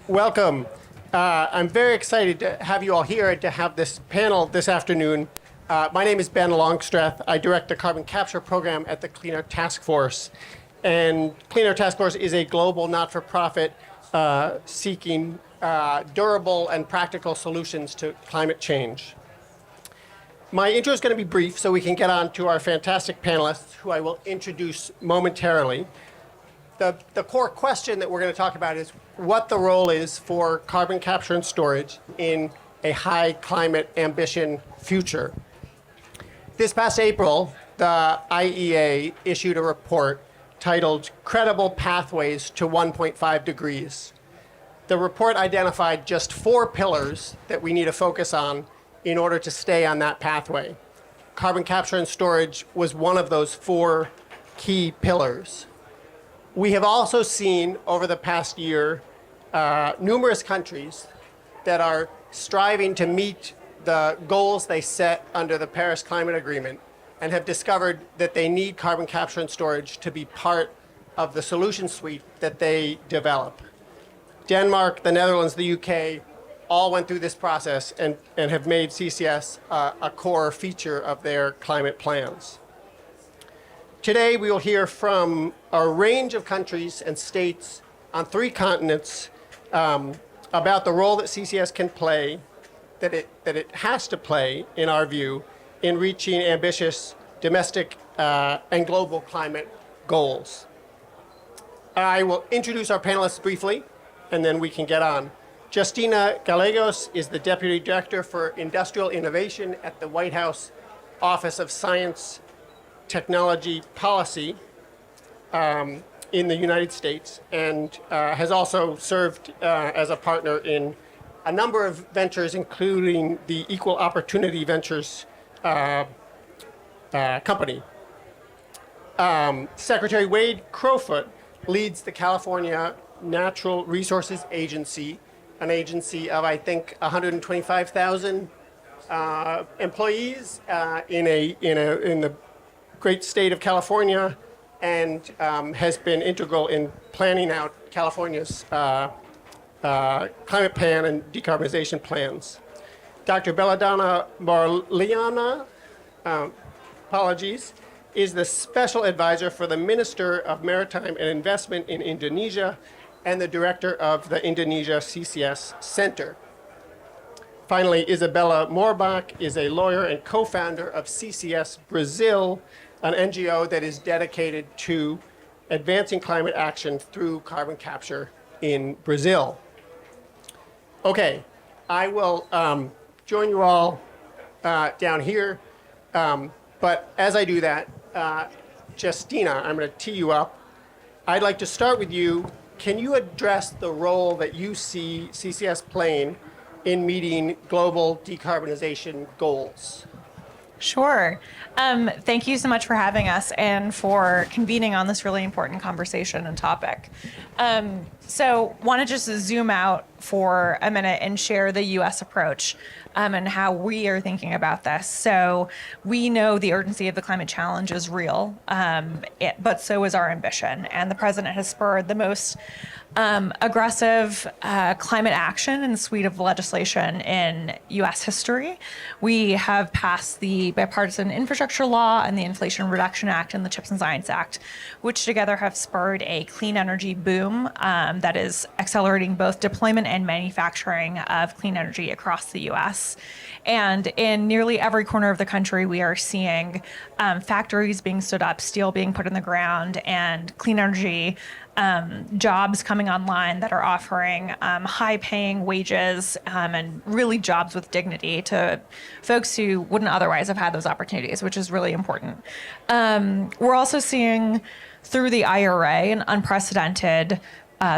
Welcome. I'm very excited to have you all here and to have this panel this afternoon. My name is Ben Longstreth. I direct the carbon capture program at the Clean Air Task Force. And Clean Air Task Force is a global not-for-profit seeking durable and practical solutions to climate change. My intro is going to be brief so we can get on to our fantastic panelists, who I will introduce momentarily. The core question that we're going to talk about is what the role is for carbon capture and storage in a high climate ambition future. This past April, the IEA issued a report titled Credible Pathways to 1.5 Degrees. The report identified just 4 pillars that we need to focus on in order to stay on that pathway. Carbon capture and storage was one of those 4 key pillars. We have also seen over the past year numerous countries that are striving to meet the goals they set under the Paris Climate Agreement and have discovered that they need carbon capture and storage to be part of the solution suite that they develop. Denmark, the Netherlands, the UK all went through this process and have made CCS a core feature of their climate plans. Today, we will hear from a range of countries and states on 3 continents about the role that CCS can play, that it has to play, in our view, in reaching ambitious domestic and global climate goals. I will introduce our panelists briefly, and then we can get on. Justina Gallegos is the Deputy Director for Industrial Innovation at the White House Office of Science Technology Policy in the United States, and has also served as a partner in a number of ventures, including the Equal Opportunity Ventures company. Secretary Wade Crowfoot leads the California Natural Resources Agency, an agency of, I think, 125,000 employees in the great state of California, and has been integral in planning out California's climate plan and decarbonization plans. Dr. Belladonna Marliana, is the special advisor for the Minister of Maritime and Investment in Indonesia and the director of the Indonesia CCS Center. Finally, Isabella Moorbach is a lawyer and co-founder of CCS Brazil, an NGO that is dedicated to advancing climate action through carbon capture in Brazil. Okay, I will join you all down here, but as I do that, Justina, I'm going to tee you up. I'd like to start with you. Can you address the role that you see CCS playing in meeting global decarbonization goals? Sure. Thank you so much for having us and for convening on this really important conversation and topic. So want to just zoom out for a minute and share the U.S. approach and how we are thinking about this. So we know the urgency of the climate challenge is real, but so is our ambition. And the president has spurred the most aggressive climate action and suite of legislation in U.S. history. We have passed the Bipartisan Infrastructure Law and the Inflation Reduction Act and the CHIPS and Science Act, which together have spurred a clean energy boom that is accelerating both deployment and manufacturing of clean energy across the U.S. And in nearly every corner of the country, we are seeing factories being stood up, steel being put in the ground, and clean energy jobs coming online that are offering high-paying wages and really jobs with dignity to folks who wouldn't otherwise have had those opportunities, which is really important. We're also seeing through the IRA an unprecedented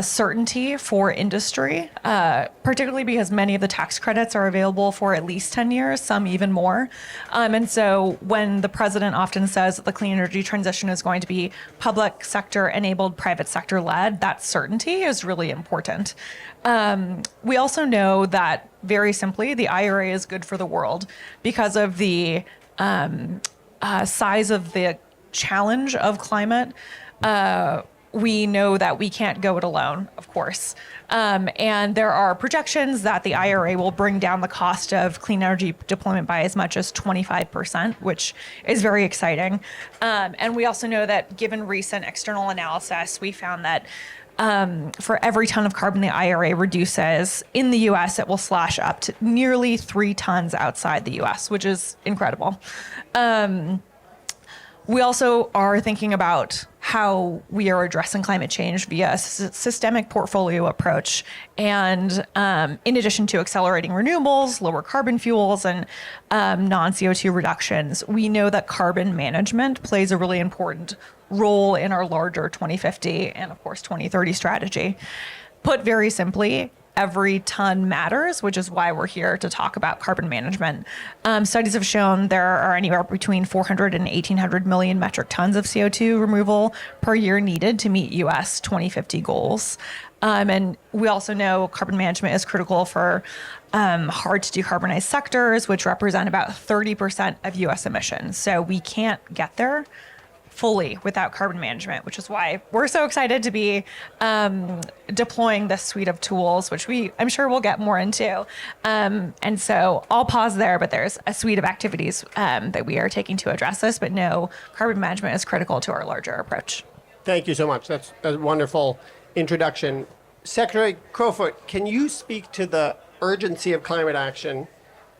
certainty for industry, particularly because many of the tax credits are available for at least 10 years, some even more. And so when the president often says that the clean energy transition is going to be public sector enabled, private sector led, that certainty is really important. We also know that, very simply, the IRA is good for the world because of the size of the challenge of climate. we know that we can't go it alone, of course. And there are projections that the IRA will bring down the cost of clean energy deployment by as much as 25%, which is very exciting. And we also know that given recent external analysis, we found that for every ton of carbon the IRA reduces in the US, it will slash up to nearly 3 tons outside the US, which is incredible. We also are thinking about how we are addressing climate change via a systemic portfolio approach. And in addition to accelerating renewables, lower carbon fuels, and non-CO2 reductions, we know that carbon management plays a really important role in our larger 2050 and, of course, 2030 strategy. Put very simply, every ton matters, which is why we're here to talk about carbon management. Studies have shown there are anywhere between 400 and 1,800 million metric tons of CO2 removal per year needed to meet US 2050 goals. And we also know carbon management is critical for hard to decarbonize sectors, which represent about 30% of US emissions. So we can't get there fully without carbon management, which is why we're so excited to be deploying this suite of tools, which I'm sure we'll get more into. And so I'll pause there, but there's a suite of activities that we are taking to address this, but no, carbon management is critical to our larger approach. Thank you so much. That's a wonderful introduction. Secretary Crowfoot, can you speak to the urgency of climate action?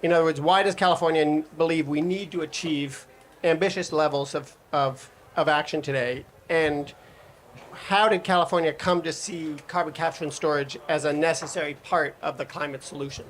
In other words, why does California believe we need to achieve ambitious levels of action today? And how did California come to see carbon capture and storage as a necessary part of the climate solution?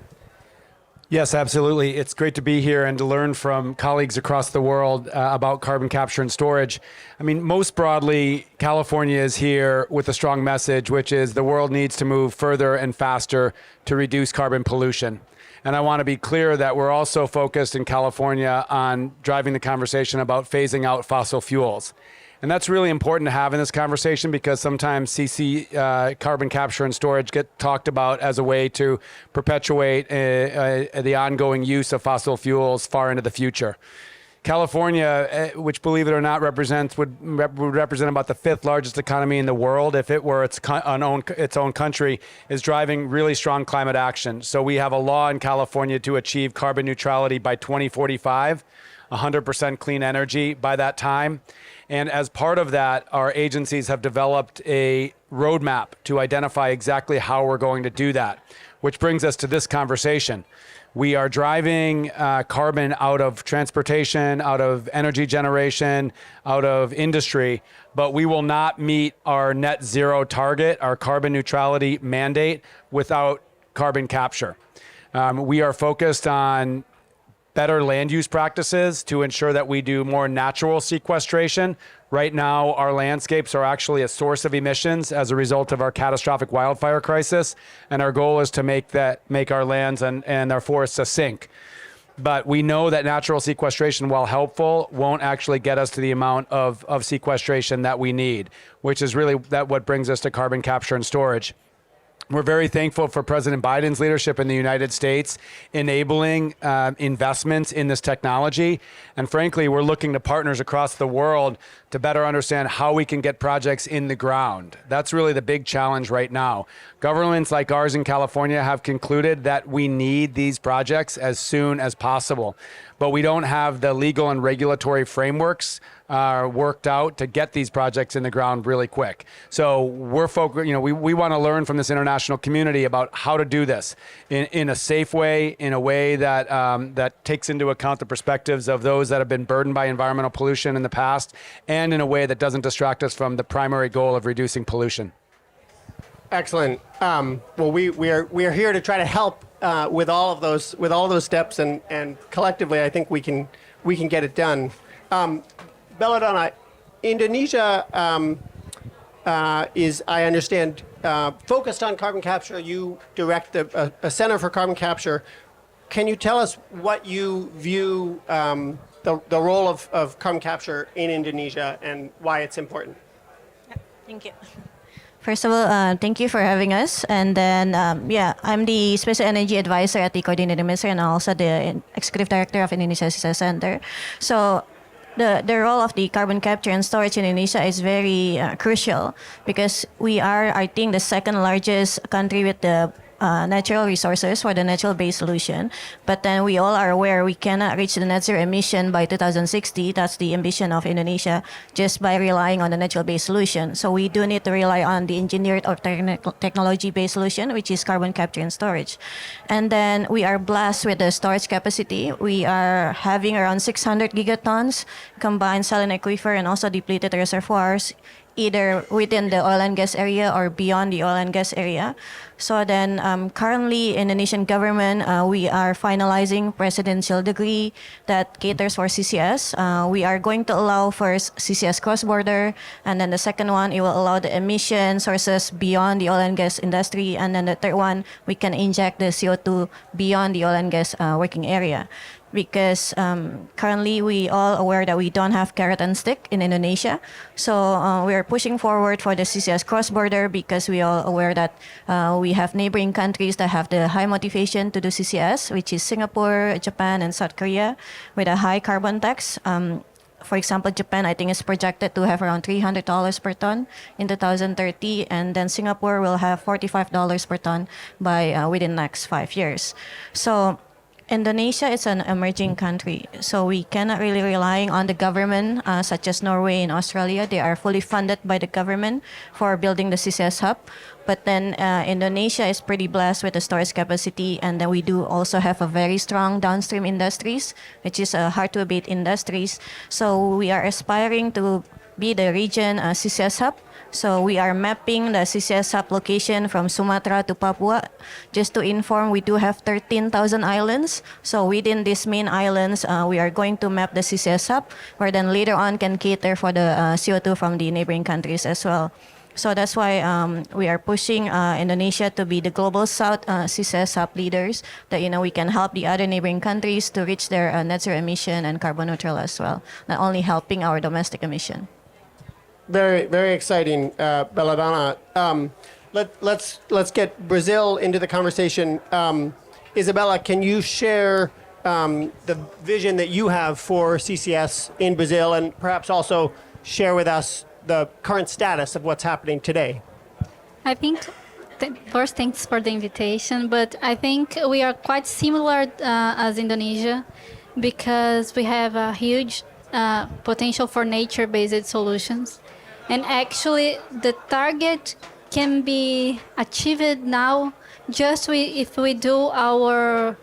Yes, absolutely. It's great to be here and to learn from colleagues across the world about carbon capture and storage. I mean, most broadly, California is here with a strong message, which is the world needs to move further and faster to reduce carbon pollution. And I want to be clear that we're also focused in California on driving the conversation about phasing out fossil fuels. And that's really important to have in this conversation because sometimes carbon capture and storage get talked about as a way to perpetuate the ongoing use of fossil fuels far into the future. California, which believe it or not would represent about the 5th largest economy in the world if it were its own country, is driving really strong climate action. So we have a law in California to achieve carbon neutrality by 2045, 100% clean energy by that time. And as part of that, our agencies have developed a roadmap to identify exactly how we're going to do that, which brings us to this conversation. We are driving carbon out of transportation, out of energy generation, out of industry, but we will not meet our net zero target, our carbon neutrality mandate, without carbon capture. We are focused on better land use practices to ensure that we do more natural sequestration. Right now, our landscapes are actually a source of emissions as a result of our catastrophic wildfire crisis, and our goal is to make our lands and our forests a sink. But we know that natural sequestration, while helpful, won't actually get us to the amount of sequestration that we need, which is really what brings us to carbon capture and storage. We're very thankful for President Biden's leadership in the United States, enabling investments in this technology. And frankly, we're looking to partners across the world to better understand how we can get projects in the ground. That's really the big challenge right now. Governments like ours in California have concluded that we need these projects as soon as possible, but we don't have the legal and regulatory frameworks worked out to get these projects in the ground really quick. So we're focused, we want to learn from this international community about how to do this in a safe way, in a way that that takes into account the perspectives of those that have been burdened by environmental pollution in the past, and in a way that doesn't distract us from the primary goal of reducing pollution. Excellent. Well, we are here to try to help with all of those steps, and collectively, I think we can get it done. Belladonna, Indonesia is, I understand, focused on carbon capture. You direct a center for carbon capture. Can you tell us what you view the role of carbon capture in Indonesia and why it's important? Thank you. First of all, thank you for having us. And then, I'm the Special Energy Advisor at the Coordinating Minister and also the Executive Director of Indonesia CCS Center. So the role of the carbon capture and storage in Indonesia is very crucial because we are, I think, the second largest country with the natural resources for the natural-based solution. But then we all are aware we cannot reach the net zero emission by 2060. That's the ambition of Indonesia, just by relying on the natural-based solution. So we do need to rely on the engineered or technology-based solution, which is carbon capture and storage. And then we are blessed with the storage capacity. We are having around 600 gigatons combined saline aquifer and also depleted reservoirs, either within the oil and gas area or beyond the oil and gas area. So then currently Indonesian government, we are finalizing presidential decree that caters for CCS. We are going to allow first CCS cross-border, and then the second one, it will allow the emission sources beyond the oil and gas industry, and then the third one, we can inject the CO2 beyond the oil and gas working area. Because currently we all aware that we don't have carrot and stick in Indonesia. So we are pushing forward for the CCS cross-border because we all aware that we have neighboring countries that have the high motivation to do CCS, which is Singapore, Japan, and South Korea, with a high carbon tax. For example, Japan, I think, is projected to have around $300 per ton in 2030, and then Singapore will have $45 per ton by within the next 5 years. So Indonesia is an emerging country, so we cannot really rely on the government, such as Norway and Australia. They are fully funded by the government for building the CCS hub. But then Indonesia is pretty blessed with the storage capacity, and then we do also have a very strong downstream industries, which is hard to abate industries. So we are aspiring to be the region CCS hub. So we are mapping the CCS hub location from Sumatra to Papua. Just to inform, we do have 13,000 islands. So within these main islands, we are going to map the CCS hub, where then later on can cater for the CO2 from the neighboring countries as well. So that's why we are pushing Indonesia to be the global South CCS hub leaders, that we can help the other neighboring countries to reach their net zero emission and carbon neutral as well, not only helping our domestic emission. Very, very exciting, Belladonna. Let's get Brazil into the conversation. Isabella, can you share the vision that you have for CCS in Brazil, and perhaps also share with us the current status of what's happening today? I think, first, thanks for the invitation, but I think we are quite similar as Indonesia, because we have a huge potential for nature-based solutions. And actually, the target can be achieved now just if we do our,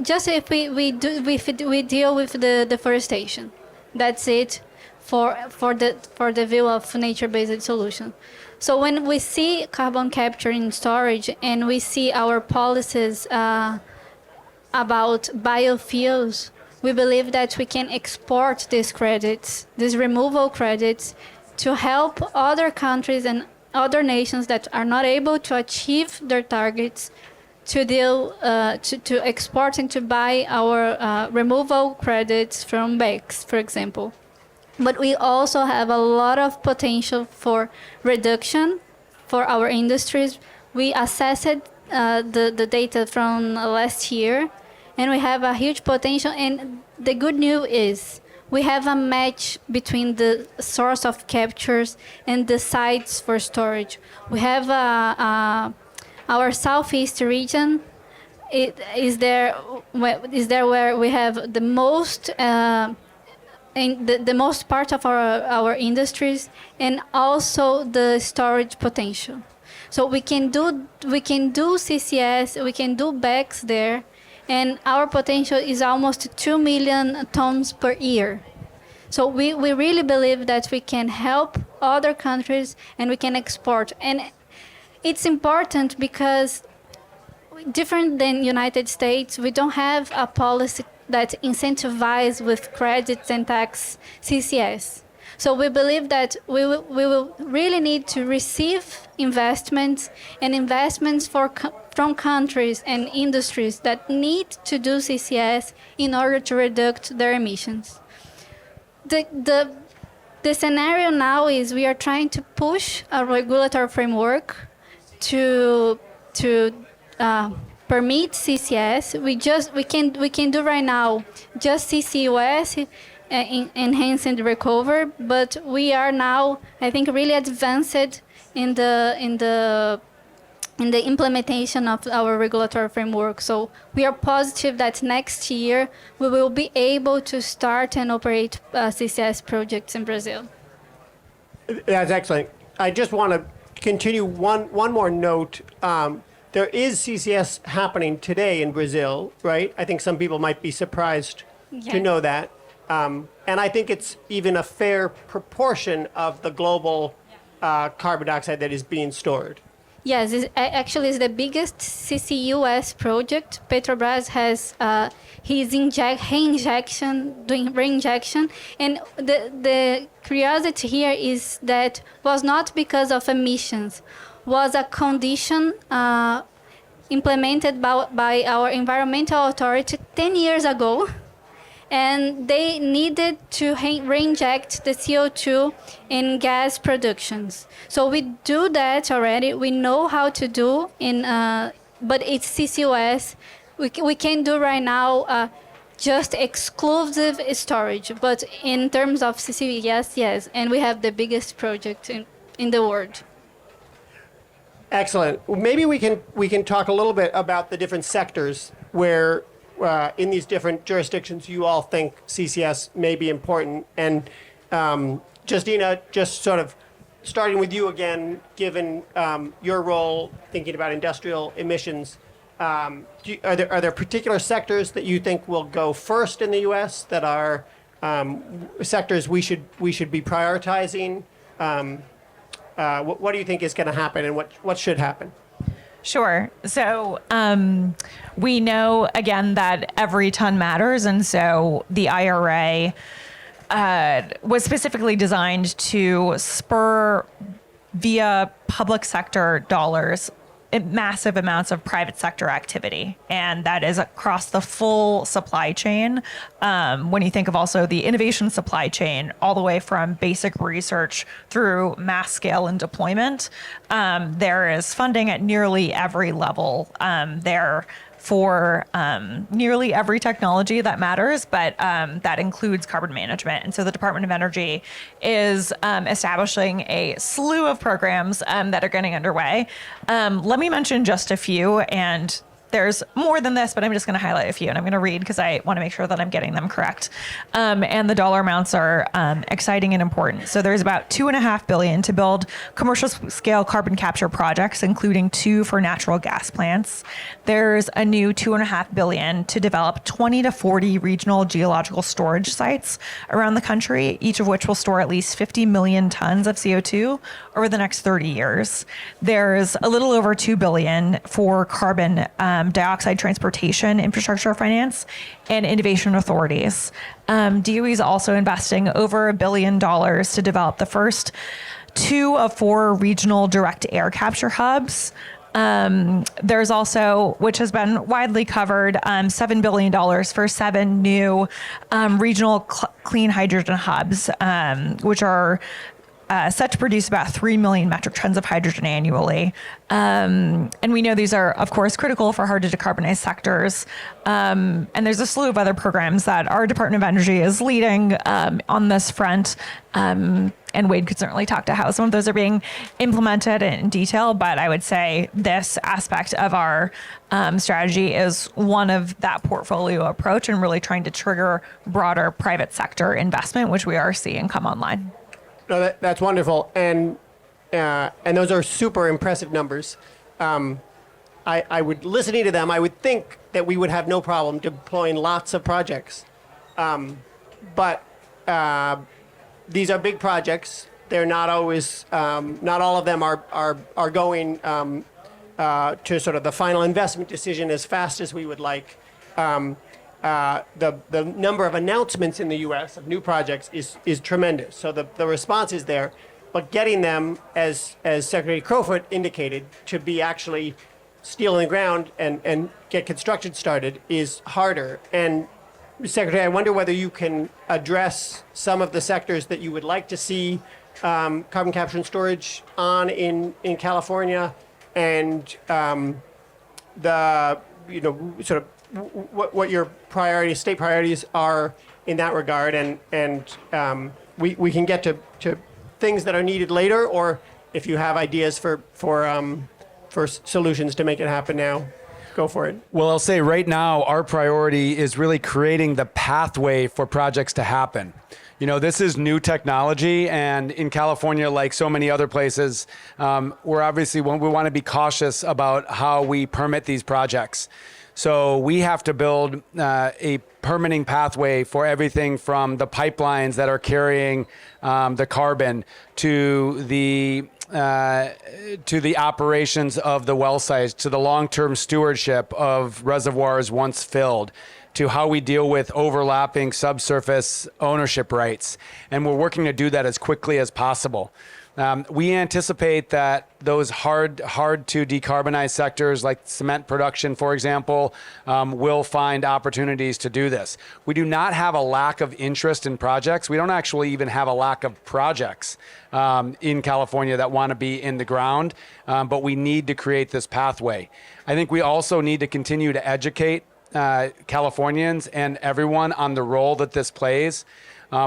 just if we deal with the deforestation. That's it for the view of nature-based solution. So when we see carbon capture and storage, and we see our policies about biofuels, we believe that we can export these credits, these removal credits, to help other countries and other nations that are not able to achieve their targets to export and to buy our removal credits from banks, for example. But we also have a lot of potential for reduction for our industries. We assessed the data from last year, and we have a huge potential. And the good news is we have a match between the source of captures and the sites for storage. We have our southeast region. It is there where we have the most the most part of our industries, and also the storage potential. So we can do CCS, we can do BECCS there, and our potential is almost 2 million tons per year. So we really believe that we can help other countries and we can export. And it's important because, different than United States, we don't have a policy that incentivizes with credits and tax CCS. So we believe that we will really need to receive investments, and investments from countries and industries that need to do CCS in order to reduce their emissions. The scenario now is we are trying to push a regulatory framework to permit CCS. We can do right now just CCUS, enhance and recover, but we are now, I think, really advanced in the implementation of our regulatory framework. So we are positive that next year we will be able to start and operate CCS projects in Brazil. That's excellent. I just want to continue one more note. There is CCS happening today in Brazil, right? I think some people might be surprised to Yes. know that. And I think it's even a fair proportion of the global carbon dioxide that is being stored. Yes, actually it's the biggest CCUS project. Petrobras has doing reinjection. And the curiosity here is that was not because of emissions, was a condition implemented by our environmental authority 10 years ago. And they needed to reinject the CO2 in gas productions. So we do that already. We know how to do but it's CCUS. We can do right now just exclusive storage. But in terms of CCUS, yes. And we have the biggest project in the world. Excellent. Well, maybe we can talk a little bit about the different sectors where in these different jurisdictions you all think CCS may be important. And Justina, just sort of starting with you again, given your role thinking about industrial emissions, are there particular sectors that you think will go first in the U.S. that are sectors we should be prioritizing? What do you think is going to happen, and what should happen? Sure. So we know, again, that every ton matters. And so the IRA was specifically designed to spur, via public sector dollars, massive amounts of private sector activity. And that is across the full supply chain. When you think of also the innovation supply chain, all the way from basic research through mass scale and deployment, there is funding at nearly every level there for nearly every technology that matters, but that includes carbon management. And so the Department of Energy is establishing a slew of programs that are getting underway. Let me mention just a few, and there's more than this, but I'm just going to highlight a few, and I'm going to read because I want to make sure that I'm getting them correct. And the dollar amounts are exciting and important. So there's about $2.5 billion to build commercial scale carbon capture projects, including 2 for natural gas plants. There's a new $2.5 billion to develop 20 to 40 regional geological storage sites around the country, each of which will store at least 50 million tons of CO2 over the next 30 years. There's a little over $2 billion for carbon dioxide transportation infrastructure finance and innovation authorities. DOE is also investing over $1 billion to develop the first 2 of 4 regional direct air capture hubs. There's also, which has been widely covered, $7 billion for 7 new regional clean hydrogen hubs, which are set to produce about 3 million metric tons of hydrogen annually. And we know these are, of course, critical for hard to decarbonize sectors. And there's a slew of other programs that our Department of Energy is leading on this front. And Wade could certainly talk to how some of those are being implemented in detail. But I would say this aspect of our strategy is one of that portfolio approach and really trying to trigger broader private sector investment, which we are seeing come online. No, that's wonderful, and those are super impressive numbers. I would, listening to them, I would think that we would have no problem deploying lots of projects, but these are big projects. They're not always, not all of them are going to sort of the final investment decision as fast as we would like. The number of announcements in the U.S. of new projects is tremendous. So the response is there, but getting them, as Secretary Crowfoot indicated, to be actually steel in the ground and get construction started is harder. And Secretary, I wonder whether you can address some of the sectors that you would like to see carbon capture and storage on in California, and sort of what your priorities, state priorities are in that regard, and we can get to things that are needed later, or if you have ideas for solutions to make it happen now, go for it. Well, I'll say right now, our priority is really creating the pathway for projects to happen. This is new technology, and in California, like so many other places, we want to be cautious about how we permit these projects. So we have to build a permitting pathway for everything from the pipelines that are carrying the carbon to the operations of the well sites, to the long-term stewardship of reservoirs once filled, to how we deal with overlapping subsurface ownership rights. And we're working to do that as quickly as possible. We anticipate that those hard to decarbonize sectors like cement production, for example, will find opportunities to do this. We do not have a lack of interest in projects. We don't actually even have a lack of projects in California that want to be in the ground, but we need to create this pathway. I think we also need to continue to educate Californians and everyone on the role that this plays.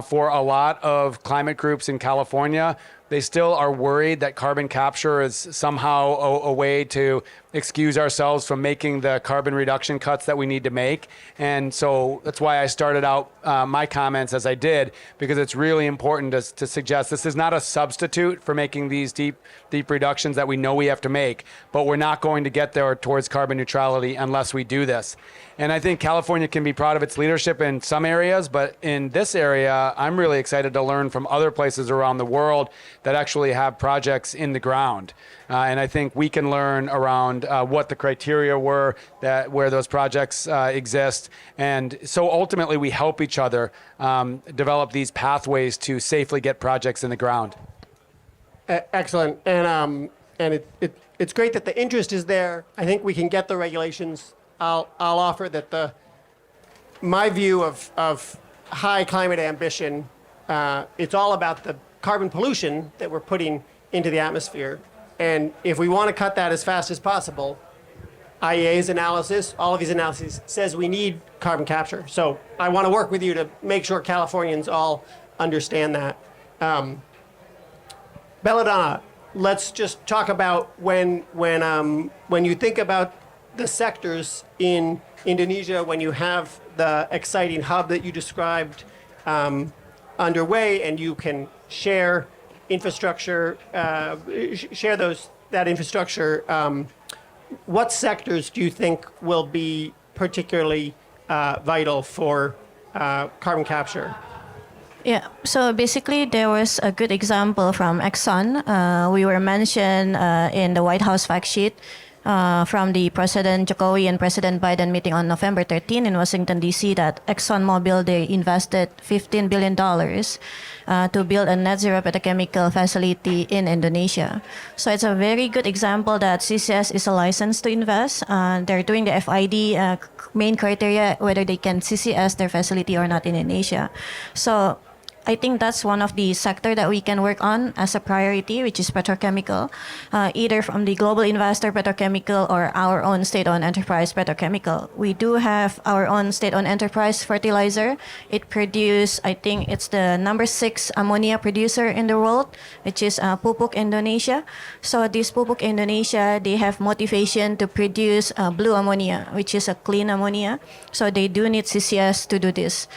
For a lot of climate groups in California, they still are worried that carbon capture is somehow a way to excuse ourselves from making the carbon reduction cuts that we need to make. And so that's why I started out my comments as I did, because it's really important to suggest this is not a substitute for making these deep reductions that we know we have to make, but we're not going to get there towards carbon neutrality unless we do this. And I think California can be proud of its leadership in some areas, but in this area, I'm really excited to learn from other places around the world that actually have projects in the ground. And I think we can learn around what the criteria were where those projects exist. And so ultimately we help each other develop these pathways to safely get projects in the ground. Excellent. And it's great that the interest is there. I think we can get the regulations. I'll offer that my view of high climate ambition, it's all about the carbon pollution that we're putting into the atmosphere. And if we want to cut that as fast as possible, IEA's analysis, all of these analyses, says we need carbon capture. So I want to work with you to make sure Californians all understand that. Belladonna, let's just talk about when you think about the sectors in Indonesia, when you have the exciting hub that you described underway, and you can share infrastructure, that infrastructure. What sectors do you think will be particularly vital for carbon capture? Yeah, so basically there was a good example from Exxon. We were mentioned in the White House fact sheet from the President Jokowi and President Biden meeting on November 13 in Washington, D.C. that ExxonMobil, they invested $15 billion to build a net zero petrochemical facility in Indonesia. So it's a very good example that CCS is a license to invest. They're doing the FID main criteria, whether they can CCS their facility or not in Indonesia. So I think that's one of the sector that we can work on as a priority, which is petrochemical, either from the global investor petrochemical or our own state-owned enterprise petrochemical. We do have our own state-owned enterprise fertilizer. It produces, I think it's the number 6 ammonia producer in the world, which is Pupuk Indonesia. So this Pupuk Indonesia, they have motivation to produce blue ammonia, which is a clean ammonia. So they do need CCS to do this.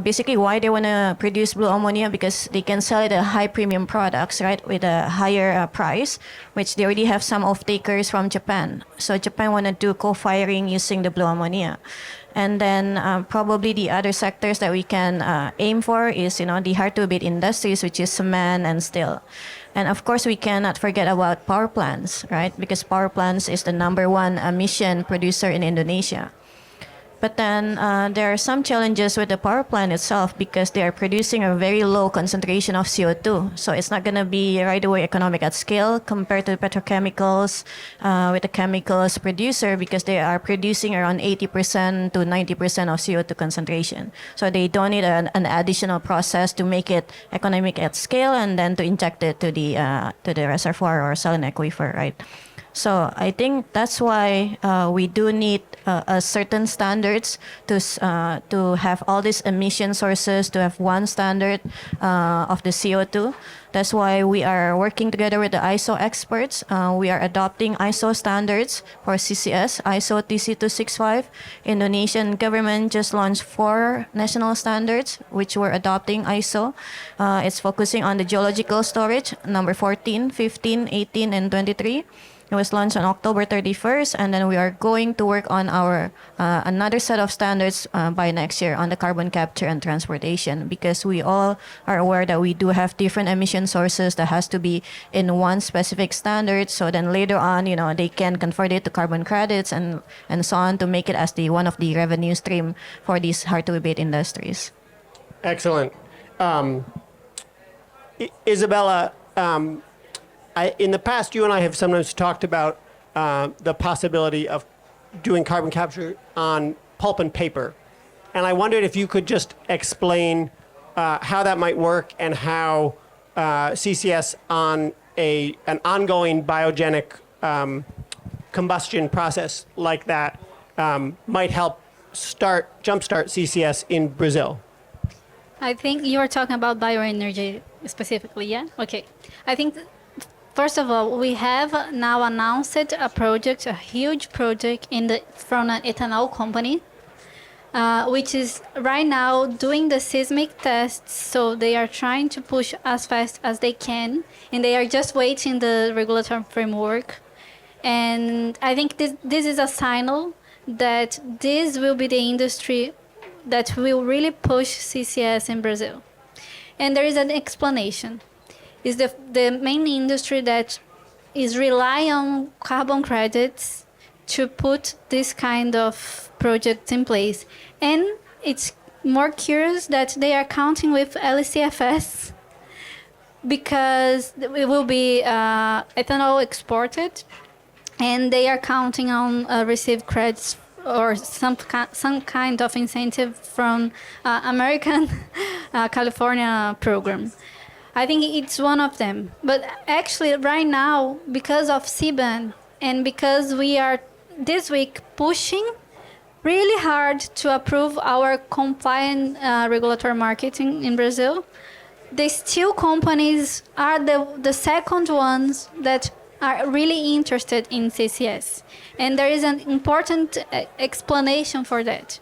Basically, why they want to produce blue ammonia, because they can sell it at high premium products, right, with a higher price, which they already have some off-takers from Japan. So Japan want to do co-firing using the blue ammonia. And then probably the other sectors that we can aim for is, the hard-to-abate industries, which is cement and steel. And of course, we cannot forget about power plants, right, because power plants is the number 1 emission producer in Indonesia. But then there are some challenges with the power plant itself because they are producing a very low concentration of CO2. So it's not going to be right away economic at scale compared to petrochemicals with the chemicals producer, because they are producing around 80% to 90% of CO2 concentration. So they don't need an additional process to make it economic at scale and then to inject it to the reservoir or saline aquifer, right? So I think that's why we do need a certain standards to have all these emission sources, to have one standard of the CO2. That's why we are working together with the ISO experts. We are adopting ISO standards for CCS, ISO TC265. Indonesian government just launched 4 national standards, which we're adopting ISO. It's focusing on the geological storage, number 14, 15, 18, and 23. It was launched on October 31st, and then we are going to work on our another set of standards by next year on the carbon capture and transportation, because we all are aware that we do have different emission sources that has to be in one specific standard. So then later on, they can convert it to carbon credits and so on to make it as the one of the revenue stream for these hard to abate industries. Excellent. Isabella, in the past, you and I have sometimes talked about the possibility of doing carbon capture on pulp and paper. And I wondered if you could just explain how that might work and how CCS on an ongoing biogenic combustion process like that might help jumpstart CCS in Brazil. I think you are talking about bioenergy specifically, yeah? Okay. I think, first of all, we have now announced a project, a huge project from an ethanol company, which is right now doing the seismic tests. So they are trying to push as fast as they can, and they are just waiting the regulatory framework. And I think this is a signal that this will be the industry that will really push CCS in Brazil. And there is an explanation. It's the main industry that is relying on carbon credits to put this kind of projects in place. And it's more curious that they are counting with LCFS because it will be ethanol exported, and they are counting on received credits or some kind of incentive from American California program. I think it's one of them. But actually, right now, because of CBAN and because we are this week pushing really hard to approve our compliant regulatory marketing in Brazil, the steel companies are the second ones that are really interested in CCS. And there is an important explanation for that.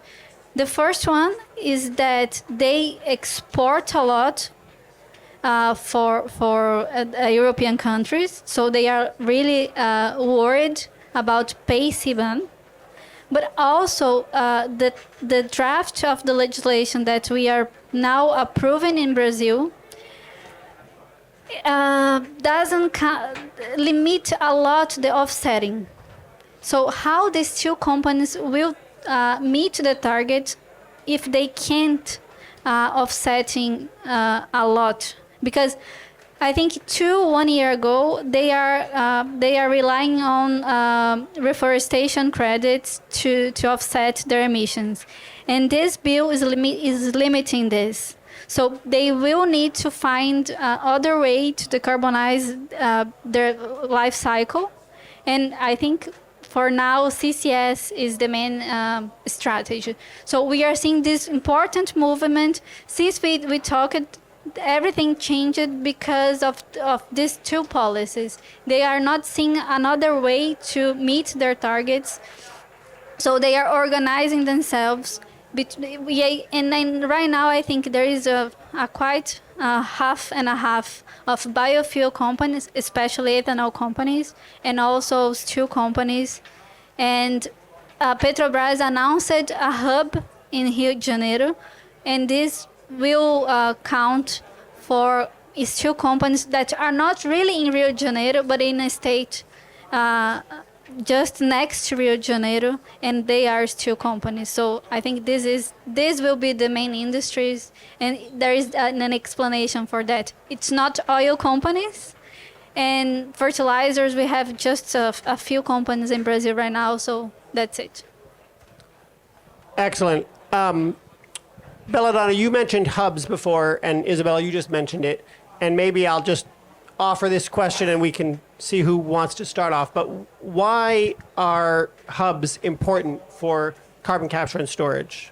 The first one is that they export a lot for European countries, so they are really worried about pay CBAN. But also the draft of the legislation that we are now approving in Brazil doesn't limit a lot the offsetting. So how the steel companies will meet the target if they can't offsetting a lot? Because I think 1 year ago they are relying on reforestation credits to offset their emissions, and this bill is limiting this. So they will need to find other way to decarbonize their life cycle, and I think for now CCS is the main strategy. So we are seeing this important movement. Since we talked, everything changed because of these two policies. They are not seeing another way to meet their targets, so they are organizing themselves. And then right now, I think there is a quite half and a half of biofuel companies, especially ethanol companies, and also steel companies. And Petrobras announced a hub in Rio de Janeiro, and this will count for steel companies that are not really in Rio de Janeiro, but in a state just next to Rio de Janeiro, and they are steel companies. So I think this will be the main industries, and there is an explanation for that. It's not oil companies, and fertilizers, we have just a few companies in Brazil right now, so that's it. Excellent. Belladonna, you mentioned hubs before, and Isabella, you just mentioned it. And maybe I'll just offer this question and we can see who wants to start off, but why are hubs important for carbon capture and storage?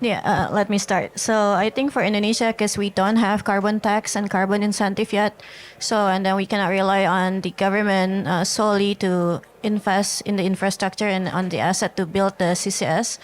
Yeah, let me start. So I think for Indonesia, because we don't have carbon tax and carbon incentive yet, and then we cannot rely on the government solely to invest in the infrastructure and on the asset to build the CCS.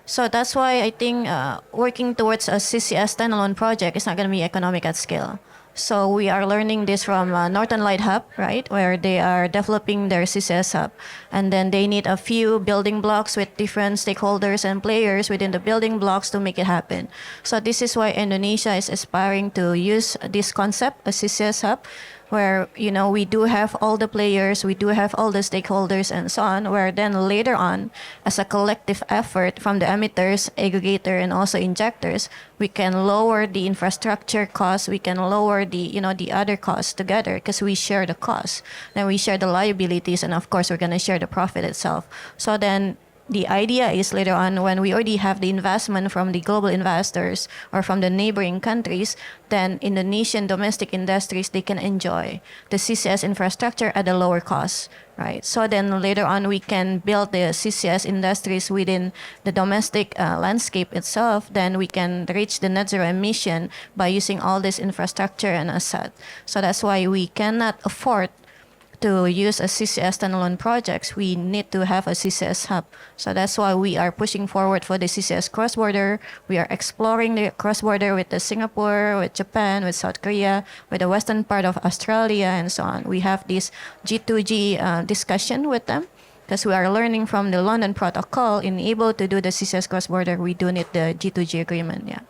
So that's why I think working towards a CCS standalone project is not going to be economic at scale. So we are learning this from Northern Light Hub, right, where they are developing their CCS hub. And then they need a few building blocks with different stakeholders and players within the building blocks to make it happen. So this is why Indonesia is aspiring to use this concept, a CCS hub, where we do have all the players, we do have all the stakeholders and so on, where then later on, as a collective effort from the emitters, aggregator, and also injectors, we can lower the infrastructure costs, we can lower the other costs together because we share the costs. Then we share the liabilities, and of course, we're going to share the profit itself. So then the idea is later on, when we already have the investment from the global investors or from the neighboring countries, then Indonesian domestic industries, they can enjoy the CCS infrastructure at a lower cost, right? So then later on, we can build the CCS industries within the domestic landscape itself. Then we can reach the net zero emission by using all this infrastructure and asset. So that's why we cannot afford to use a CCS standalone projects, we need to have a CCS hub. So that's why we are pushing forward for the CCS cross-border. We are exploring the cross-border with the Singapore, with Japan, with South Korea, with the western part of Australia, and so on. We have this G2G discussion with them because we are learning from the London Protocol. In able to do the CCS cross-border, we do need the G2G agreement, yeah.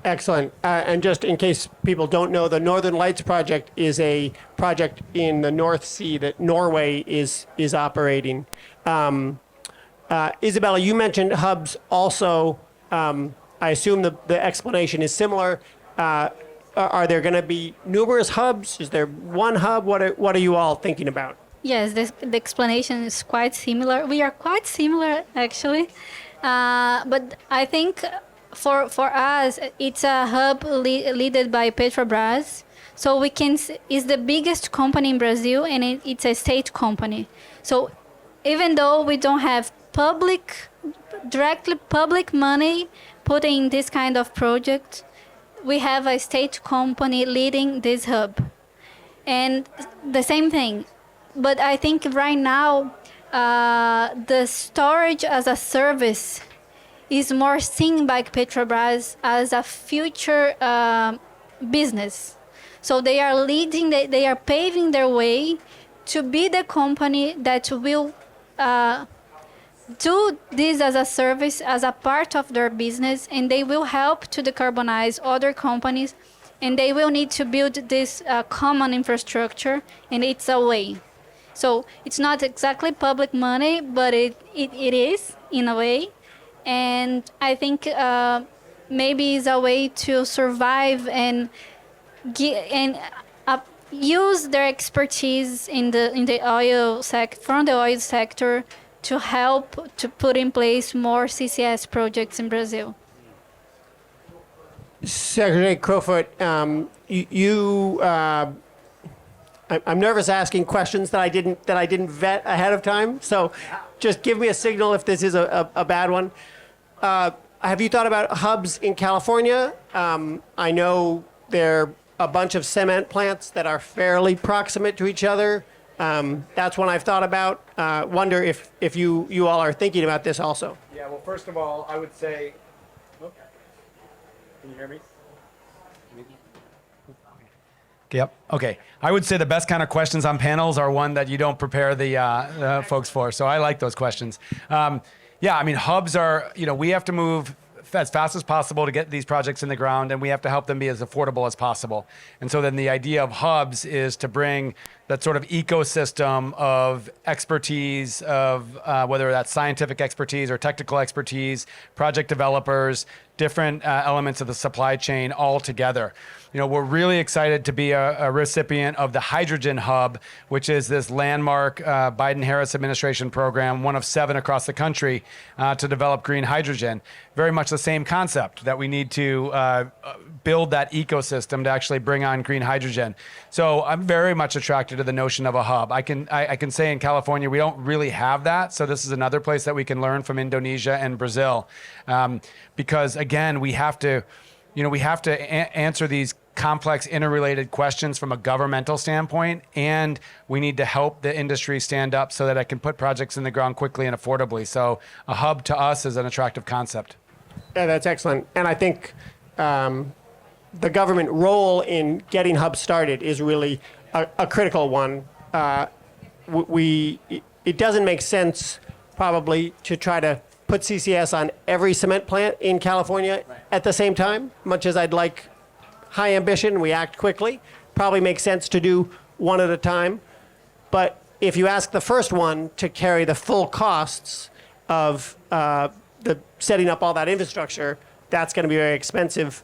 Excellent. And just in case people don't know, the Northern Lights project is a project in the North Sea that Norway is operating. Isabella, you mentioned hubs also. I assume the explanation is similar. Are there going to be numerous hubs? Is there one hub? What are you all thinking about? Yes, the explanation is quite similar. We are quite similar, actually. But I think for us, it's a hub led by Petrobras. So it's the biggest company in Brazil, and it's a state company. So even though we don't have directly public money put in this kind of project, we have a state company leading this hub. And the same thing. But I think right now, the storage as a service is more seen by Petrobras as a future business. So they are they are paving their way to be the company that will do this as a service, as a part of their business, and they will help to decarbonize other companies, and they will need to build this common infrastructure, and it's a way. So it's not exactly public money, but it is in a way. And I think maybe it's a way to survive and use their expertise in the oil from the oil sector to help to put in place more CCS projects in Brazil. Secretary Crowfoot, I'm nervous asking questions that I didn't vet ahead of time. So, just give me a signal if this is a bad one. Have you thought about hubs in California? I know there are a bunch of cement plants that are fairly proximate to each other. That's one I've thought about. Wonder if you all are thinking about this also. Yeah, well, first of all, I would say... Can you hear me? Yep. Okay. I would say the best kind of questions on panels are one that you don't prepare the folks for. So I like those questions. Yeah, I mean, hubs are, we have to move as fast as possible to get these projects in the ground, and we have to help them be as affordable as possible. And so then the idea of hubs is to bring that sort of ecosystem of expertise, of whether that's scientific expertise or technical expertise, project developers, different elements of the supply chain all together. You know, we're really excited to be a recipient of the Hydrogen Hub, which is this landmark Biden-Harris administration program, one of 7 across the country, to develop green hydrogen. Very much the same concept, that we need to build that ecosystem to actually bring on green hydrogen. So I'm very much attracted to the notion of a hub. I can say in California, we don't really have that. So this is another place that we can learn from Indonesia and Brazil. Because again, we have to answer these complex interrelated questions from a governmental standpoint, and we need to help the industry stand up so that it can put projects in the ground quickly and affordably. So a hub to us is an attractive concept. Yeah, that's excellent. And I think the government role in getting hubs started is really a critical one. It doesn't make sense probably to try to put CCS on every cement plant in California at the same time. Much as I'd like high ambition, we act quickly. Probably makes sense to do one at a time. But if you ask the first one to carry the full costs of the setting up all that infrastructure, that's going to be very expensive.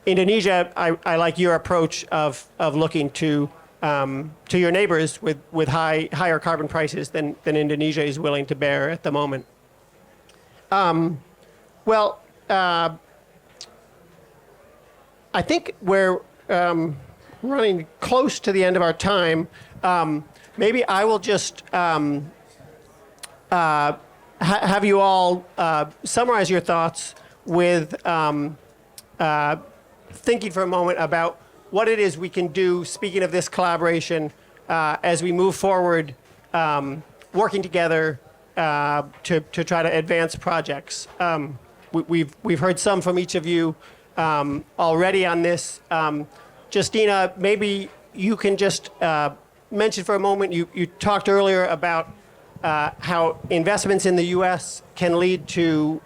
Indonesia, I like your approach of looking to your neighbors with higher carbon prices than Indonesia is willing to bear at the moment. Well, I think we're running close to the end of our time. Maybe I will just have you all summarize your thoughts with thinking for a moment about what it is we can do, speaking of this collaboration, as we move forward, working together to try to advance projects. We've heard some from each of you already on this. Justina, maybe you can just mention for a moment, you talked earlier about how investments in the U.S. can lead to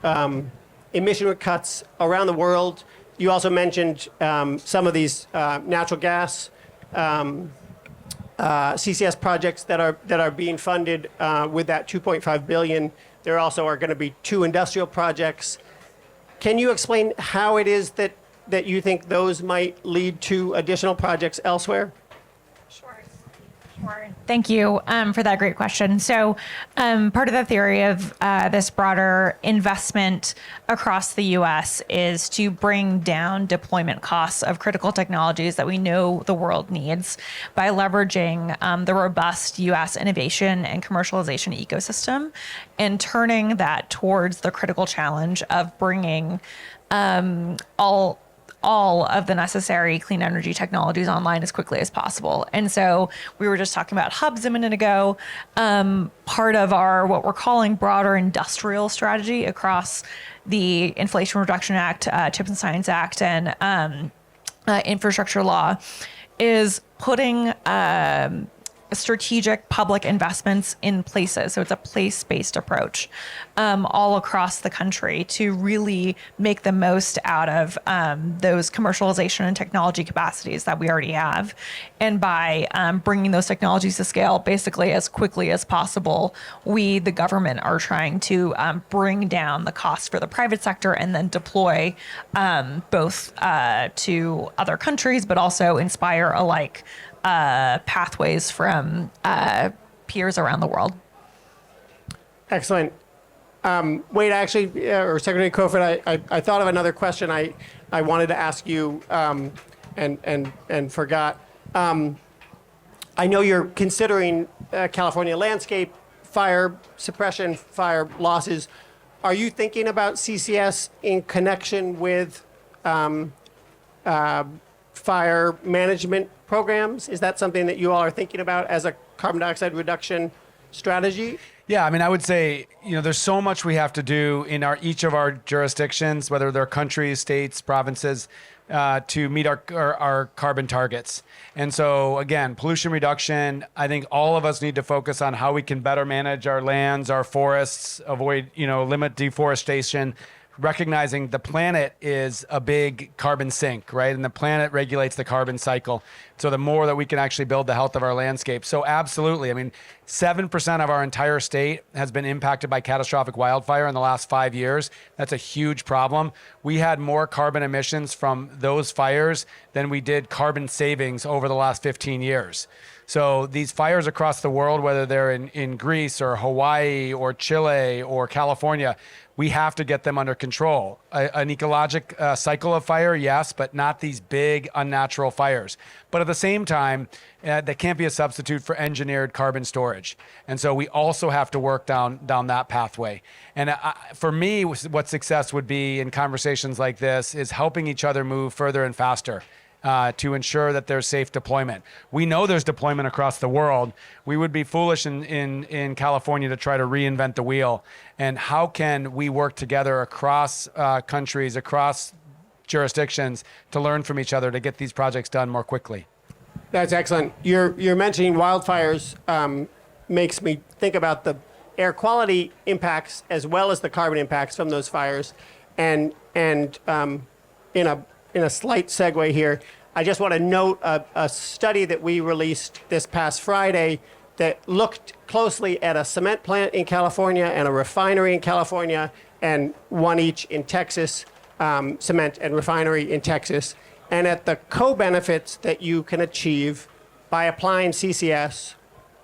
emission cuts around the world. You also mentioned some of these natural gas CCS projects that are being funded with that $2.5 billion. There also are going to be 2 industrial projects. Can you explain how it is that you think those might lead to additional projects elsewhere? Sure. Thank you for that great question. So part of the theory of this broader investment across the U.S. is to bring down deployment costs of critical technologies that we know the world needs by leveraging the robust U.S. innovation and commercialization ecosystem and turning that towards the critical challenge of bringing all of the necessary clean energy technologies online as quickly as possible. And so we were just talking about hubs a minute ago. Part of our, what we're calling broader industrial strategy across the Inflation Reduction Act, Chips and Science Act, and infrastructure law is putting strategic public investments in places. So it's a place-based approach all across the country to really make the most out of those commercialization and technology capacities that we already have. And by bringing those technologies to scale basically as quickly as possible, we, the government, are trying to bring down the cost for the private sector and then deploy both to other countries, but also inspire alike pathways from peers around the world. Excellent. Wade, actually, or Secretary Kofod, I thought of another question I wanted to ask you and forgot. I know you're considering California landscape, fire suppression, fire losses. Are you thinking about CCS in connection with fire management programs? Is that something that you all are thinking about as a carbon dioxide reduction strategy? Yeah, I mean, I would say, there's so much we have to do in each of our jurisdictions, whether they're countries, states, provinces, to meet our carbon targets. And so, again, pollution reduction, I think all of us need to focus on how we can better manage our lands, our forests, avoid, limit deforestation, recognizing the planet is a big carbon sink, right? And the planet regulates the carbon cycle. So the more that we can actually build the health of our landscape. So absolutely. I mean, 7% of our entire state has been impacted by catastrophic wildfire in the last 5 years. That's a huge problem. We had more carbon emissions from those fires than we did carbon savings over the last 15 years. So these fires across the world, whether they're in Greece or Hawaii or Chile or California, we have to get them under control. An ecologic cycle of fire, yes, but not these big unnatural fires. But at the same time, that can't be a substitute for engineered carbon storage. And so we also have to work down that pathway. And for me, what success would be in conversations like this is helping each other move further and faster. To ensure that there's safe deployment. We know there's deployment across the world. We would be foolish in California to try to reinvent the wheel. And how can we work together across countries, across jurisdictions to learn from each other to get these projects done more quickly? That's excellent. You're mentioning wildfires makes me think about the air quality impacts as well as the carbon impacts from those fires. And in a slight segue here, I just want to note a study that we released this past Friday that looked closely at a cement plant in California and a refinery in California, and one each in Texas, cement and refinery in Texas, and at the co-benefits that you can achieve by applying CCS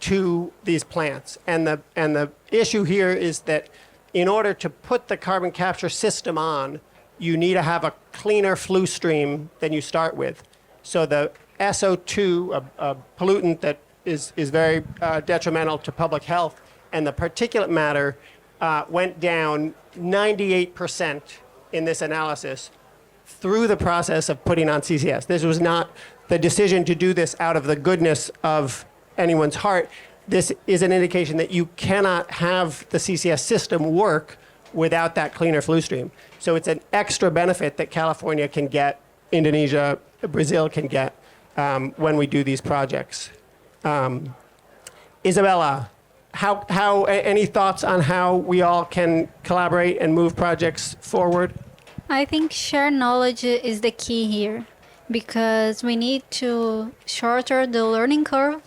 to these plants. And the issue here is that in order to put the carbon capture system on, you need to have a cleaner flue stream than you start with. So the SO2, a pollutant that is very detrimental to public health, and the particulate matter went down 98% in this analysis through the process of putting on CCS. This was not the decision to do this out of the goodness of anyone's heart. This is an indication that you cannot have the CCS system work without that cleaner flue stream. So it's an extra benefit that California can get, Indonesia, Brazil can get when we do these projects. Isabella, any thoughts on how we all can collaborate and move projects forward? I think shared knowledge is the key here, because we need to shorten the learning curve.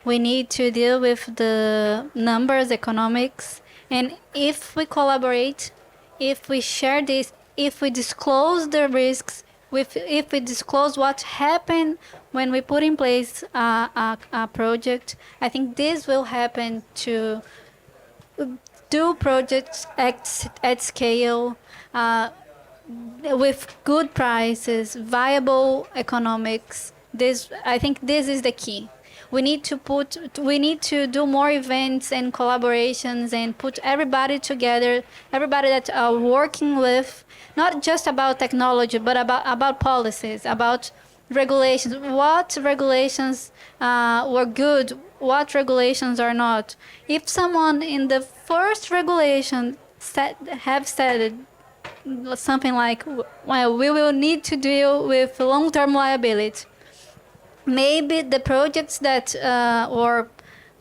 We need to deal with the numbers, economics. And if we collaborate, if we share this, if we disclose the risks, if we disclose what happened when we put in place a project, I think this will happen to do projects at scale with good prices, viable economics. I think this is the key. We need to do more events and collaborations and put everybody together, everybody that are working with, not just about technology, but about policies, about regulations. What regulations were good, what regulations are not. If someone in the first regulation said something like, well, we will need to deal with long-term liability, maybe the projects that were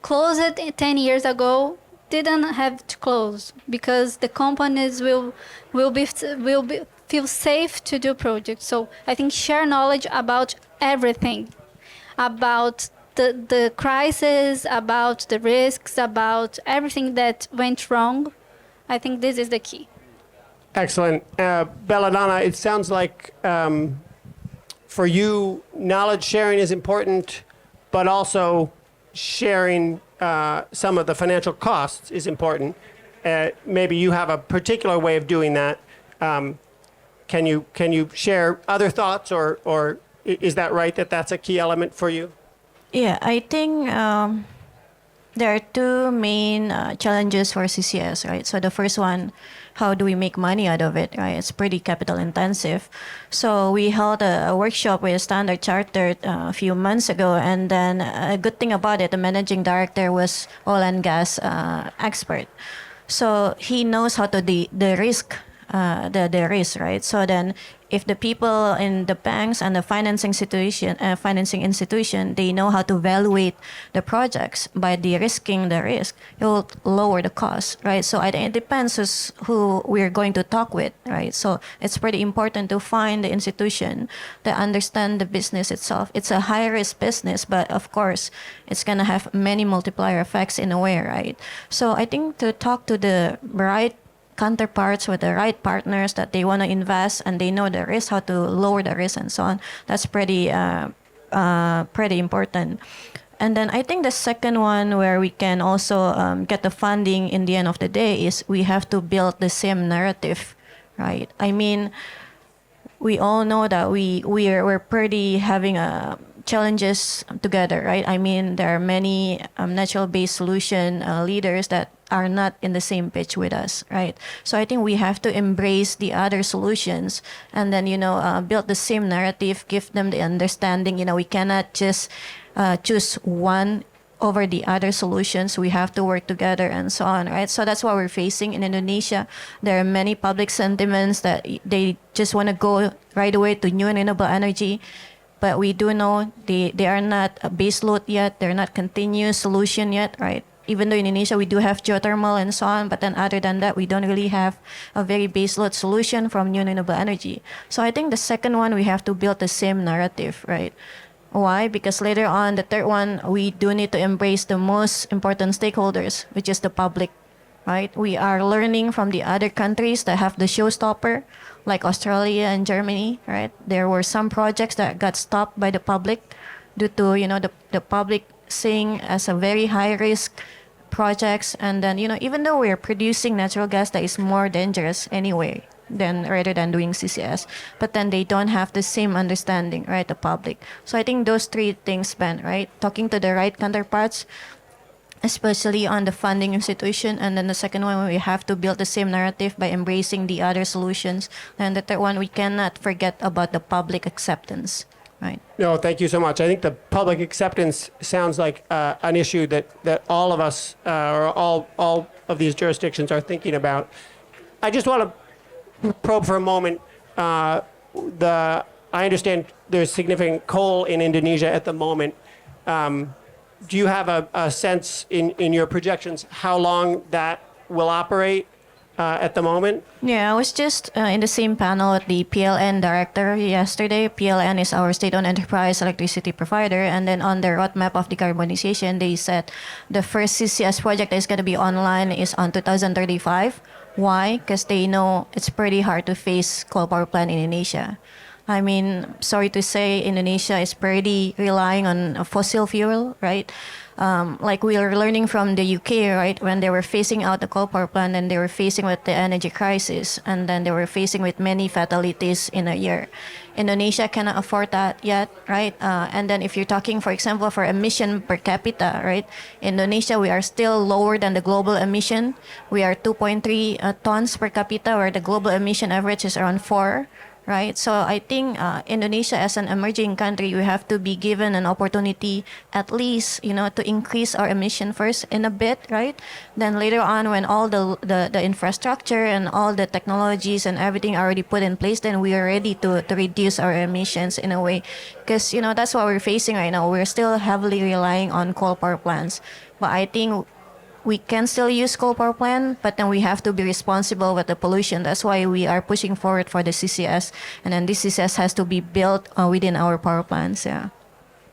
closed 10 years ago didn't have to close, because the companies will feel safe to do projects. So I think share knowledge about everything, about the crisis, about the risks, about everything that went wrong. I think this is the key. Excellent. Belladonna, it sounds like for you, knowledge sharing is important, but also sharing some of the financial costs is important. Maybe you have a particular way of doing that. Can you share other thoughts, or is that right that that's a key element for you? Yeah, I think there are two main challenges for CCS, right? So the first one, how do we make money out of it, right? It's pretty capital intensive. So we held a workshop with Standard Chartered a few months ago, and then a good thing about it, the managing director was oil and gas expert. So he knows how to the risk the risk, right? So then, if the people in the banks and the financing institution, they know how to evaluate the projects by de-risking the risk, it will lower the cost, right? So I think it depends who we're going to talk with, right? So it's pretty important to find the institution that understand the business itself. It's a high-risk business, but of course, it's going to have many multiplier effects in a way, right? So I think to talk to the right counterparts with the right partners that they want to invest and they know the risk, how to lower the risk and so on. That's pretty important. And then I think the second one where we can also get the funding in the end of the day is we have to build the same narrative, right? I mean, we all know that we're pretty having challenges together, right? I mean, there are many natural-based solution leaders that are not in the same pitch with us, right? So I think we have to embrace the other solutions and then, build the same narrative, give them the understanding. We cannot just choose one over the other solutions. We have to work together and so on, right? So that's what we're facing in Indonesia. There are many public sentiments that they just want to go right away to new and renewable energy. But we do know they are not a base load yet. They're not continuous solution yet, right? Even though in Indonesia we do have geothermal and so on, but then other than that, we don't really have a very baseload solution from new and renewable energy. So I think the second one, we have to build the same narrative, right? Why? Because later on, the third one, we do need to embrace the most important stakeholders, which is the public, right? We are learning from the other countries that have the showstopper, like Australia and Germany, right? There were some projects that got stopped by the public due to, the public seeing as a very high risk projects. And then, even though we're producing natural gas that is more dangerous anyway, rather than doing CCS, but then they don't have the same understanding, right? The public. So I think those three things, Ben, right? Talking to the right counterparts, especially on the funding institution. And then the second one, we have to build the same narrative by embracing the other solutions. And the third one, we cannot forget about the public acceptance, right? No, thank you so much. I think the public acceptance sounds like an issue that all of us or all of these jurisdictions are thinking about. I just want to probe for a moment. I understand there's significant coal in Indonesia at the moment. Do you have a sense in your projections how long that will operate at the moment? Yeah, I was just in the same panel with the PLN director yesterday. PLN is our state-owned enterprise electricity provider. And then on the roadmap of decarbonization, they said the first CCS project that is going to be online is on 2035. Why? Because they know it's pretty hard to face coal power plant in Indonesia. I mean, sorry to say, Indonesia is pretty relying on a fossil fuel, right? Like we are learning from the UK, right? When they were phasing out the coal power plant and they were facing with the energy crisis, and then they were facing with many fatalities in a year. Indonesia cannot afford that yet, right? And then if you're talking, for example, for emission per capita, right? Indonesia, we are still lower than the global emission. We are 2.3 tons per capita, where the global emission average is around 4. Right, so I think Indonesia, as an emerging country, we have to be given an opportunity, at least, to increase our emission first in a bit, right? Then later on, when all the infrastructure and all the technologies and everything are already put in place, then we are ready to reduce our emissions in a way, because that's what we're facing right now. We're still heavily relying on coal power plants, but I think we can still use coal power plant, but then we have to be responsible with the pollution. That's why we are pushing forward for the CCS, and then this CCS has to be built within our power plants. Yeah.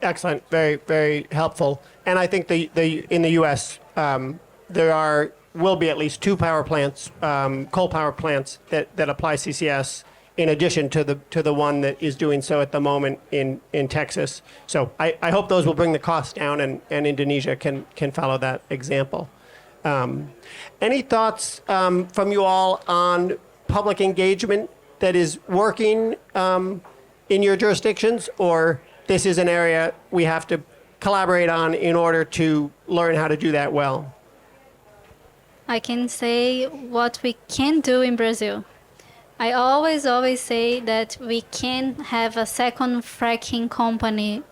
Excellent, very very helpful. And I think in the U.S. There will be at least 2 power plants, coal power plants that apply CCS, in addition to the one that is doing so at the moment in Texas. So I hope those will bring the cost down, and Indonesia can follow that example. Any thoughts from you all on public engagement that is working in your jurisdictions, or this is an area we have to collaborate on in order to learn how to do that well? I can say what we can do in Brazil. I always say that we can have a second fracking company,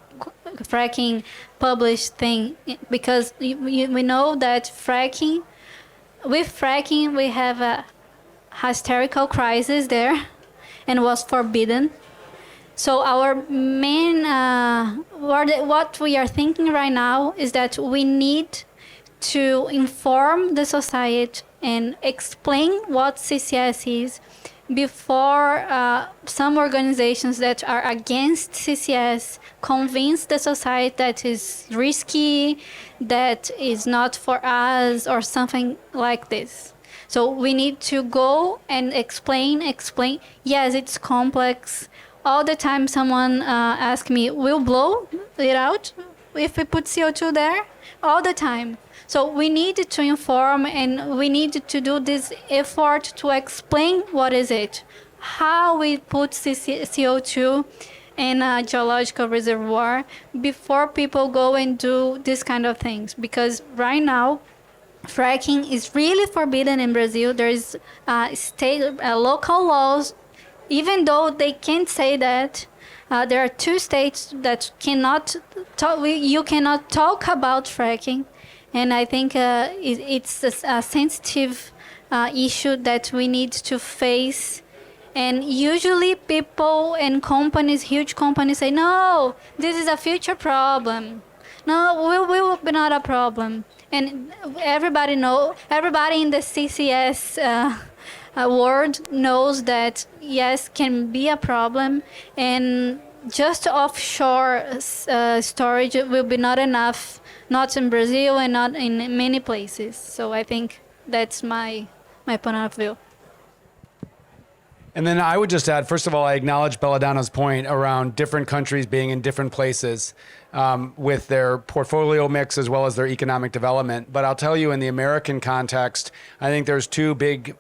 fracking published thing, because we know that with fracking we have a hysterical crisis there and was forbidden. So our main, what we are thinking right now is that we need to inform the society and explain what CCS is before some organizations that are against CCS convince the society that is risky, that is not for us, or something like this. So we need to go and explain. Yes, it's complex. All the time someone asks me, will blow it out if we put CO2 there? All the time. So we need to inform, and we need to do this effort to explain what is it, how we put CO2 in a geological reservoir before people go and do these kind of things. Because right now, fracking is really forbidden in Brazil. There is local laws, even though they can't say that. There are 2 states that cannot talk. You cannot talk about fracking. And I think it's a sensitive issue that we need to face. And usually people and companies, huge companies, say, no, this is a future problem. No, we will be not a problem. And everybody in the CCS world knows that, yes, can be a problem. And just offshore storage will be not enough, not in Brazil and not in many places. So I think that's my point of view. And then I would just add, first of all, I acknowledge Belladonna's point around different countries being in different places with their portfolio mix as well as their economic development. But I'll tell you, in the American context, I think there's 2 big,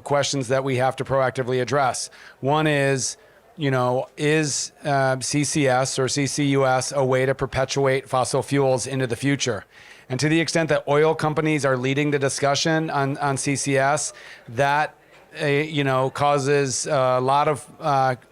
questions that we have to proactively address. One is, is CCS or CCUS a way to perpetuate fossil fuels into the future? And to the extent that oil companies are leading the discussion on CCS, that causes a lot of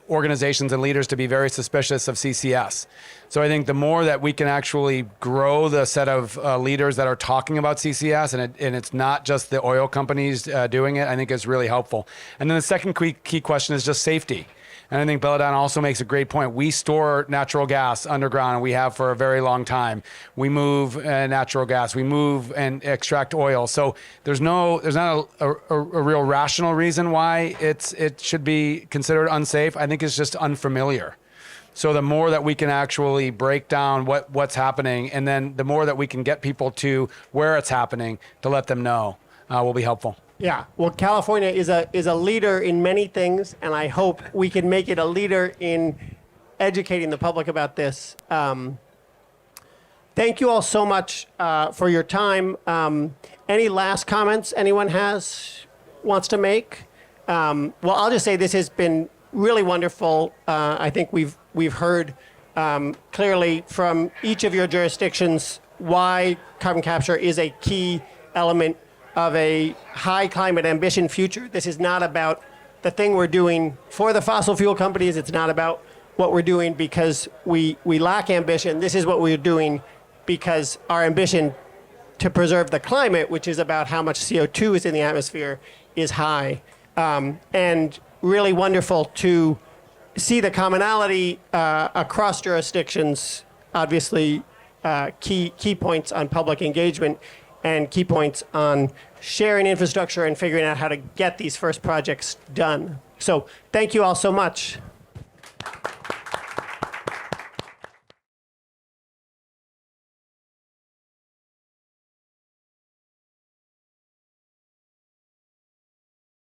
organizations and leaders to be very suspicious of CCS. So I think the more that we can actually grow the set of leaders that are talking about CCS, and it's not just the oil companies doing it, I think is really helpful. And then the second key question is just safety. And I think Belladonna also makes a great point. We store natural gas underground, and we have for a very long time. We move natural gas. We move and extract oil. So there's not a real rational reason why it should be considered unsafe. I think it's just unfamiliar. So the more that we can actually break down what's happening, and then the more that we can get people to where it's happening to let them know, will be helpful. Yeah, well, California is a leader in many things, and I hope we can make it a leader in educating the public about this. Thank you all so much for your time. Any last comments anyone wants to make? Well, I'll just say this has been really wonderful. I think we've heard clearly from each of your jurisdictions why carbon capture is a key element of a high climate ambition future. This is not about the thing we're doing for the fossil fuel companies. It's not about what we're doing because we lack ambition. This is what we're doing because our ambition to preserve the climate, which is about how much CO2 is in the atmosphere, is high. And really wonderful to see the commonality across jurisdictions, obviously key points on public engagement and key points on sharing infrastructure and figuring out how to get these first projects done. So thank you all so much.